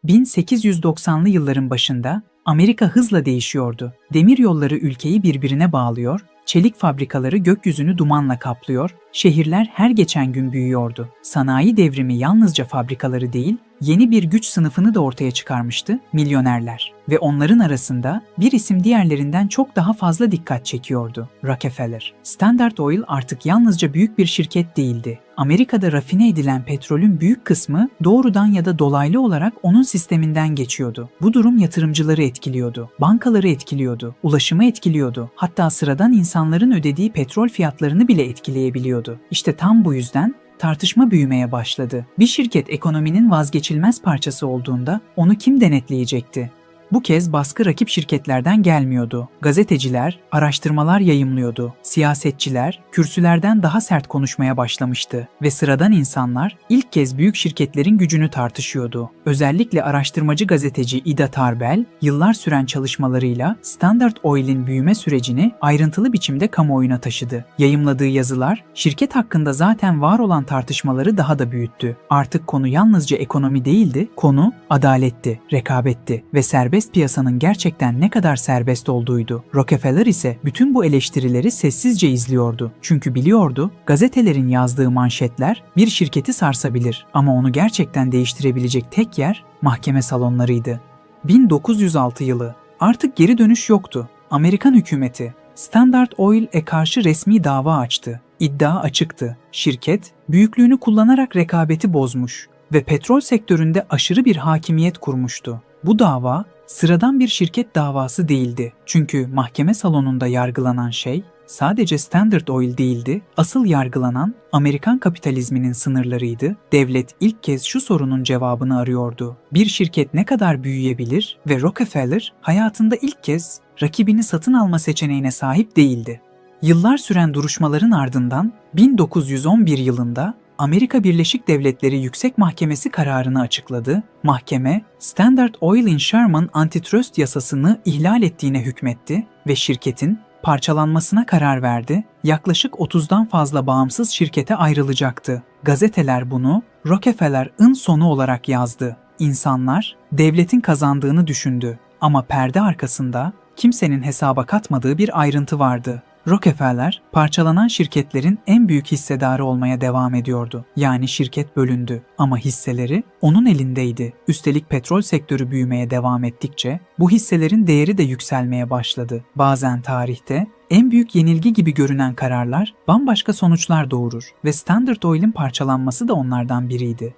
1890'lı yılların başında Amerika hızla değişiyordu. Demir yolları ülkeyi birbirine bağlıyor, çelik fabrikaları gökyüzünü dumanla kaplıyor, şehirler her geçen gün büyüyordu. Sanayi devrimi yalnızca fabrikaları değil, Yeni bir güç sınıfını da ortaya çıkarmıştı, milyonerler. Ve onların arasında bir isim diğerlerinden çok daha fazla dikkat çekiyordu, Rockefeller. Standard Oil artık yalnızca büyük bir şirket değildi. Amerika'da rafine edilen petrolün büyük kısmı doğrudan ya da dolaylı olarak onun sisteminden geçiyordu. Bu durum yatırımcıları etkiliyordu, bankaları etkiliyordu, ulaşımı etkiliyordu, hatta sıradan insanların ödediği petrol fiyatlarını bile etkileyebiliyordu. İşte tam bu yüzden tartışma büyümeye başladı. Bir şirket ekonominin vazgeçilmez parçası olduğunda onu kim denetleyecekti? Bu kez baskı rakip şirketlerden gelmiyordu. Gazeteciler araştırmalar yayımlıyordu. Siyasetçiler kürsülerden daha sert konuşmaya başlamıştı ve sıradan insanlar ilk kez büyük şirketlerin gücünü tartışıyordu. Özellikle araştırmacı gazeteci Ida Tarbell, yıllar süren çalışmalarıyla Standard Oil'in büyüme sürecini ayrıntılı biçimde kamuoyuna taşıdı. Yayımladığı yazılar şirket hakkında zaten var olan tartışmaları daha da büyüttü. Artık konu yalnızca ekonomi değildi, konu adaletti, rekabetti ve serbest piyasanın gerçekten ne kadar serbest olduğuydu. Rockefeller ise bütün bu eleştirileri sessizce izliyordu. Çünkü biliyordu, gazetelerin yazdığı manşetler bir şirketi sarsabilir ama onu gerçekten değiştirebilecek tek yer mahkeme salonlarıydı. 1906 yılı. Artık geri dönüş yoktu. Amerikan hükümeti Standard Oil'e karşı resmi dava açtı. İddia açıktı. Şirket büyüklüğünü kullanarak rekabeti bozmuş ve petrol sektöründe aşırı bir hakimiyet kurmuştu. Bu dava sıradan bir şirket davası değildi. Çünkü mahkeme salonunda yargılanan şey sadece Standard Oil değildi, asıl yargılanan Amerikan kapitalizminin sınırlarıydı. Devlet ilk kez şu sorunun cevabını arıyordu. Bir şirket ne kadar büyüyebilir ve Rockefeller hayatında ilk kez rakibini satın alma seçeneğine sahip değildi. Yıllar süren duruşmaların ardından 1911 yılında Amerika Birleşik Devletleri Yüksek Mahkemesi kararını açıkladı. Mahkeme, Standard Oil'in Sherman Antitrust yasasını ihlal ettiğine hükmetti ve şirketin parçalanmasına karar verdi. Yaklaşık 30'dan fazla bağımsız şirkete ayrılacaktı. Gazeteler bunu Rockefeller'ın sonu olarak yazdı. İnsanlar devletin kazandığını düşündü ama perde arkasında kimsenin hesaba katmadığı bir ayrıntı vardı. Rockefeller, parçalanan şirketlerin en büyük hissedarı olmaya devam ediyordu. Yani şirket bölündü ama hisseleri onun elindeydi. Üstelik petrol sektörü büyümeye devam ettikçe bu hisselerin değeri de yükselmeye başladı. Bazen tarihte en büyük yenilgi gibi görünen kararlar bambaşka sonuçlar doğurur ve Standard Oil'in parçalanması da onlardan biriydi.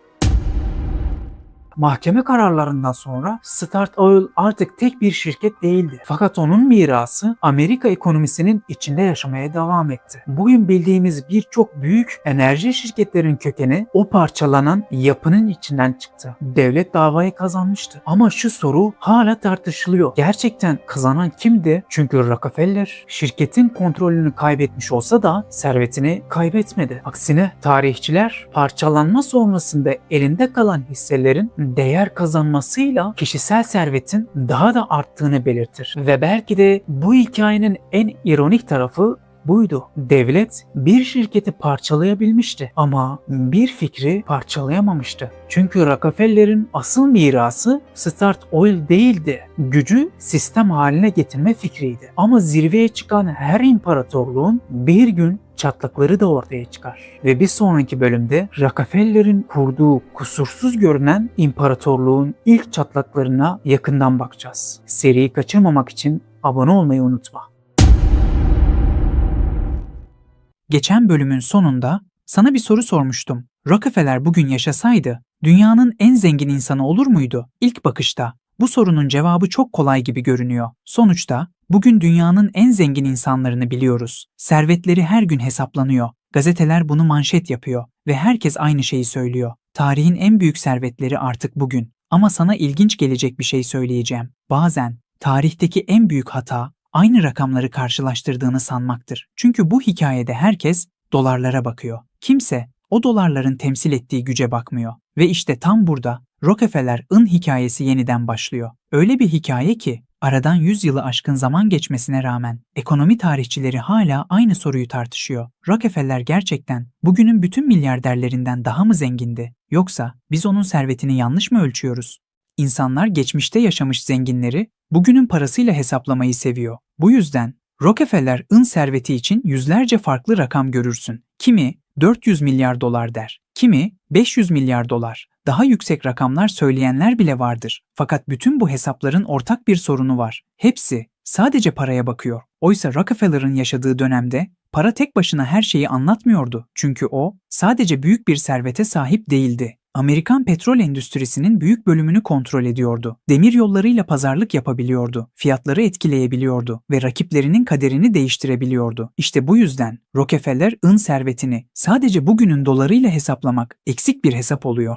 Mahkeme kararlarından sonra Standard Oil artık tek bir şirket değildi. Fakat onun mirası Amerika ekonomisinin içinde yaşamaya devam etti. Bugün bildiğimiz birçok büyük enerji şirketlerin kökeni o parçalanan yapının içinden çıktı. Devlet davayı kazanmıştı. Ama şu soru hala tartışılıyor. Gerçekten kazanan kimdi? Çünkü Rockefeller şirketin kontrolünü kaybetmiş olsa da servetini kaybetmedi. Aksine tarihçiler parçalanma sonrasında elinde kalan hisselerin değer kazanmasıyla kişisel servetin daha da arttığını belirtir. Ve belki de bu hikayenin en ironik tarafı buydu. Devlet bir şirketi parçalayabilmişti ama bir fikri parçalayamamıştı. Çünkü Rockefeller'in asıl mirası Standard Oil değildi. Gücü sistem haline getirme fikriydi. Ama zirveye çıkan her imparatorluğun bir gün çatlakları da ortaya çıkar. Ve bir sonraki bölümde Rockefeller'in kurduğu kusursuz görünen imparatorluğun ilk çatlaklarına yakından bakacağız. Seriyi kaçırmamak için abone olmayı unutma. Geçen bölümün sonunda sana bir soru sormuştum. Rockefeller bugün yaşasaydı dünyanın en zengin insanı olur muydu? İlk bakışta bu sorunun cevabı çok kolay gibi görünüyor. Sonuçta bugün dünyanın en zengin insanlarını biliyoruz. Servetleri her gün hesaplanıyor. Gazeteler bunu manşet yapıyor ve herkes aynı şeyi söylüyor. Tarihin en büyük servetleri artık bugün. Ama sana ilginç gelecek bir şey söyleyeceğim. Bazen tarihteki en büyük hata aynı rakamları karşılaştırdığını sanmaktır. Çünkü bu hikayede herkes dolarlara bakıyor. Kimse o dolarların temsil ettiği güce bakmıyor. Ve işte tam burada Rockefeller'ın hikayesi yeniden başlıyor. Öyle bir hikaye ki aradan 100 yılı aşkın zaman geçmesine rağmen ekonomi tarihçileri hala aynı soruyu tartışıyor. Rockefeller gerçekten bugünün bütün milyarderlerinden daha mı zengindi? Yoksa biz onun servetini yanlış mı ölçüyoruz? İnsanlar geçmişte yaşamış zenginleri bugünün parasıyla hesaplamayı seviyor. Bu yüzden Rockefeller'ın serveti için yüzlerce farklı rakam görürsün. Kimi 400 milyar dolar der, Kimi 500 milyar dolar, daha yüksek rakamlar söyleyenler bile vardır. Fakat bütün bu hesapların ortak bir sorunu var. Hepsi sadece paraya bakıyor. Oysa Rockefeller'ın yaşadığı dönemde para tek başına her şeyi anlatmıyordu. Çünkü o sadece büyük bir servete sahip değildi. Amerikan petrol endüstrisinin büyük bölümünü kontrol ediyordu. Demir yollarıyla pazarlık yapabiliyordu, fiyatları etkileyebiliyordu ve rakiplerinin kaderini değiştirebiliyordu. İşte bu yüzden Rockefeller'ın servetini sadece bugünün dolarıyla hesaplamak eksik bir hesap oluyor.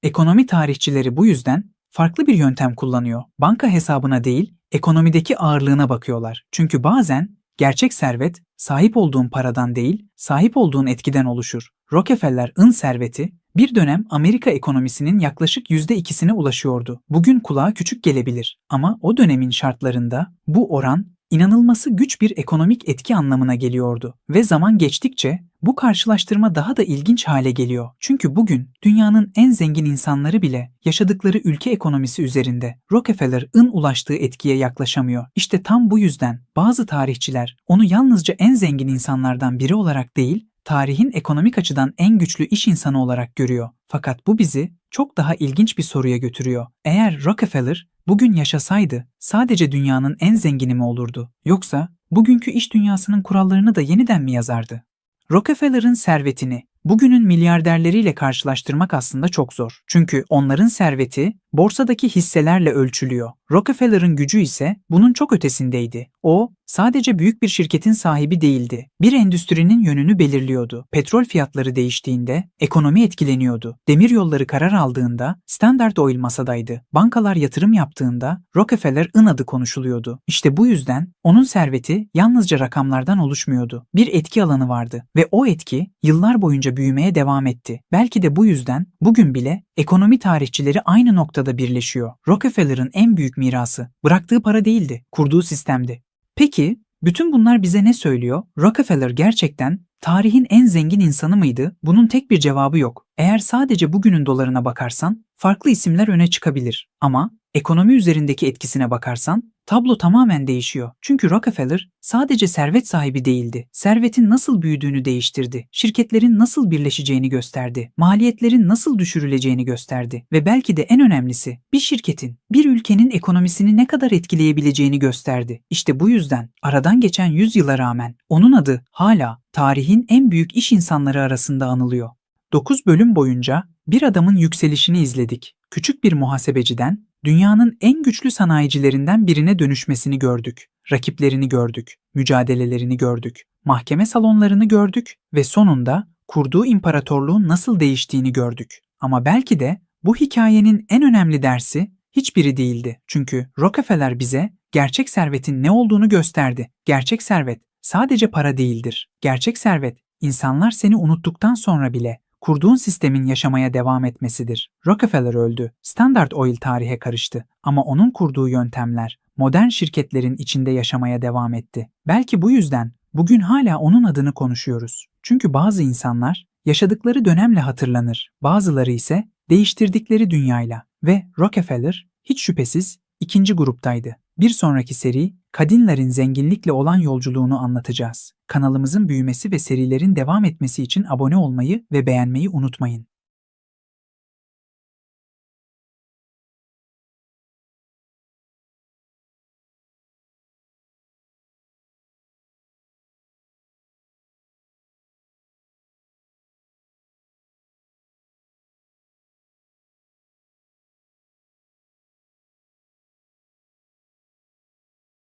Ekonomi tarihçileri bu yüzden farklı bir yöntem kullanıyor. Banka hesabına değil, ekonomideki ağırlığına bakıyorlar. Çünkü bazen gerçek servet sahip olduğun paradan değil, sahip olduğun etkiden oluşur. Rockefeller'ın serveti bir dönem Amerika ekonomisinin yaklaşık %2'sine ulaşıyordu. Bugün kulağa küçük gelebilir ama o dönemin şartlarında bu oran inanılması güç bir ekonomik etki anlamına geliyordu. Ve zaman geçtikçe bu karşılaştırma daha da ilginç hale geliyor. Çünkü bugün dünyanın en zengin insanları bile yaşadıkları ülke ekonomisi üzerinde Rockefeller'ın ulaştığı etkiye yaklaşamıyor. İşte tam bu yüzden bazı tarihçiler onu yalnızca en zengin insanlardan biri olarak değil, tarihin ekonomik açıdan en güçlü iş insanı olarak görüyor. Fakat bu bizi çok daha ilginç bir soruya götürüyor. Eğer Rockefeller bugün yaşasaydı sadece dünyanın en zengini mi olurdu? Yoksa bugünkü iş dünyasının kurallarını da yeniden mi yazardı? Rockefeller'ın servetini bugünün milyarderleriyle karşılaştırmak aslında çok zor. Çünkü onların serveti borsadaki hisselerle ölçülüyor. Rockefeller'ın gücü ise bunun çok ötesindeydi. O sadece büyük bir şirketin sahibi değildi. Bir endüstrinin yönünü belirliyordu. Petrol fiyatları değiştiğinde ekonomi etkileniyordu. Demiryolları karar aldığında Standard Oil masadaydı. Bankalar yatırım yaptığında Rockefeller'ın adı konuşuluyordu. İşte bu yüzden onun serveti yalnızca rakamlardan oluşmuyordu. Bir etki alanı vardı ve o etki yıllar boyunca büyümeye devam etti. Belki de bu yüzden bugün bile ekonomi tarihçileri aynı noktada birleşiyor. Rockefeller'ın en büyük mirası bıraktığı para değildi, kurduğu sistemdi. Peki, bütün bunlar bize ne söylüyor? Rockefeller gerçekten tarihin en zengin insanı mıydı? Bunun tek bir cevabı yok. Eğer sadece bugünün dolarına bakarsan, farklı isimler öne çıkabilir. Ama ekonomi üzerindeki etkisine bakarsan, tablo tamamen değişiyor. Çünkü Rockefeller sadece servet sahibi değildi. Servetin nasıl büyüdüğünü değiştirdi. Şirketlerin nasıl birleşeceğini gösterdi. Maliyetlerin nasıl düşürüleceğini gösterdi. Ve belki de en önemlisi, bir şirketin, bir ülkenin ekonomisini ne kadar etkileyebileceğini gösterdi. İşte bu yüzden aradan geçen 100 yıla rağmen onun adı hala tarihin en büyük iş insanları arasında anılıyor. 9 bölüm boyunca bir adamın yükselişini izledik. Küçük bir muhasebeciden dünyanın en güçlü sanayicilerinden birine dönüşmesini gördük. Rakiplerini gördük, mücadelelerini gördük, mahkeme salonlarını gördük ve sonunda kurduğu imparatorluğun nasıl değiştiğini gördük. Ama belki de bu hikayenin en önemli dersi hiçbiri değildi. Çünkü Rockefeller bize gerçek servetin ne olduğunu gösterdi. Gerçek servet sadece para değildir. Gerçek servet, insanlar seni unuttuktan sonra bile kurduğun sistemin yaşamaya devam etmesidir. Rockefeller öldü, Standard Oil tarihe karıştı ama onun kurduğu yöntemler modern şirketlerin içinde yaşamaya devam etti. Belki bu yüzden bugün hala onun adını konuşuyoruz. Çünkü bazı insanlar yaşadıkları dönemle hatırlanır, bazıları ise değiştirdikleri dünyayla ve Rockefeller hiç şüphesiz ikinci gruptaydı. Bir sonraki seri, Kadınların zenginlikle olan yolculuğunu anlatacağız. Kanalımızın büyümesi ve serilerin devam etmesi için abone olmayı ve beğenmeyi unutmayın.